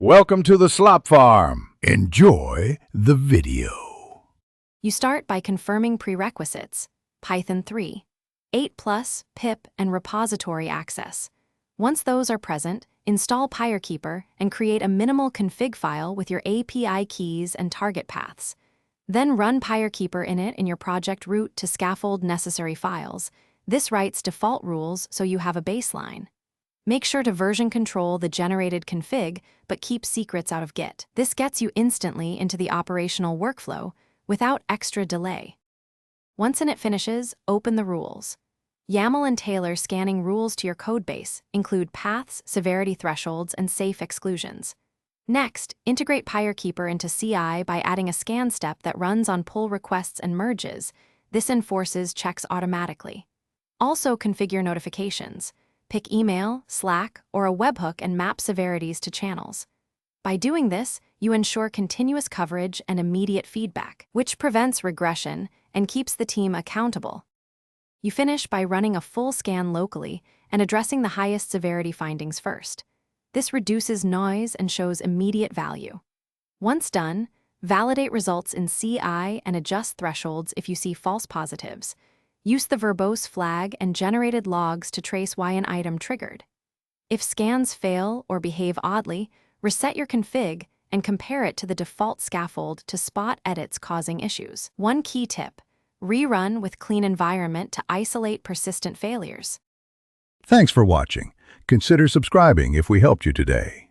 Welcome to the slop farm. Enjoy the video. You start by confirming prerequisites, Python 3, 8+, pip, and repository access. Once those are present, install Pyre Keeper and create a minimal config file with your API keys and target paths. Then run Pyre Keeper init in your project root to scaffold necessary files. This writes default rules so you have a baseline. Make sure to version control the generated config, but keep secrets out of Git. This gets you instantly into the operational workflow without extra delay. Once init finishes, open the rules. YAML and tailor scanning rules to your codebase, include paths, severity thresholds, and safe exclusions. Next, integrate Pyre Keeper into CI by adding a scan step that runs on pull requests and merges. This enforces checks automatically. Also configure notifications. Pick email, Slack, or a webhook and map severities to channels. By doing this, you ensure continuous coverage and immediate feedback, which prevents regression and keeps the team accountable. You finish by running a full scan locally and addressing the highest severity findings first. This reduces noise and shows immediate value. Once done, validate results in CI and adjust thresholds if you see false positives. Use the verbose flag and generated logs to trace why an item triggered. If scans fail or behave oddly, reset your config and compare it to the default scaffold to spot edits causing issues. One key tip: rerun with clean environment to isolate persistent failures. Thanks for watching. Consider subscribing if we helped you today.